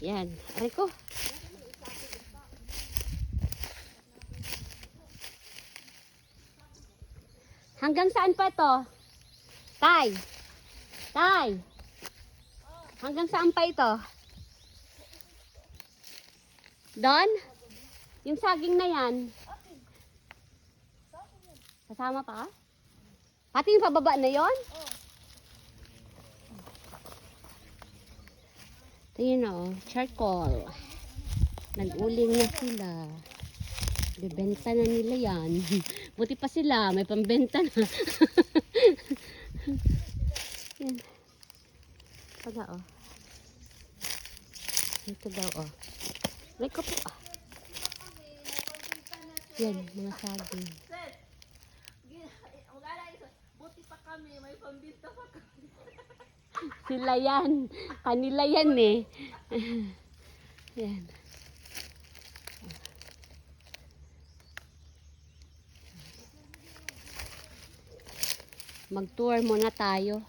Yan. Aray ko. Hanggang saan pa to? Tay. Tay. Hanggang saan pa ito? Don? Yung saging na yan. Kasama pa? Pati yung pababa na yon? Ito yun o, charcoal. Nag-uling na sila. Bibenta na nila yan. Buti pa sila, may pambenta na. Yan. Pala o. Ito daw o. May kapo ah. Yan, mga saging. Buti pa kami, may pambinta pa kami. Sila yan. Kanila yan eh. Yan. Mag-tour muna tayo.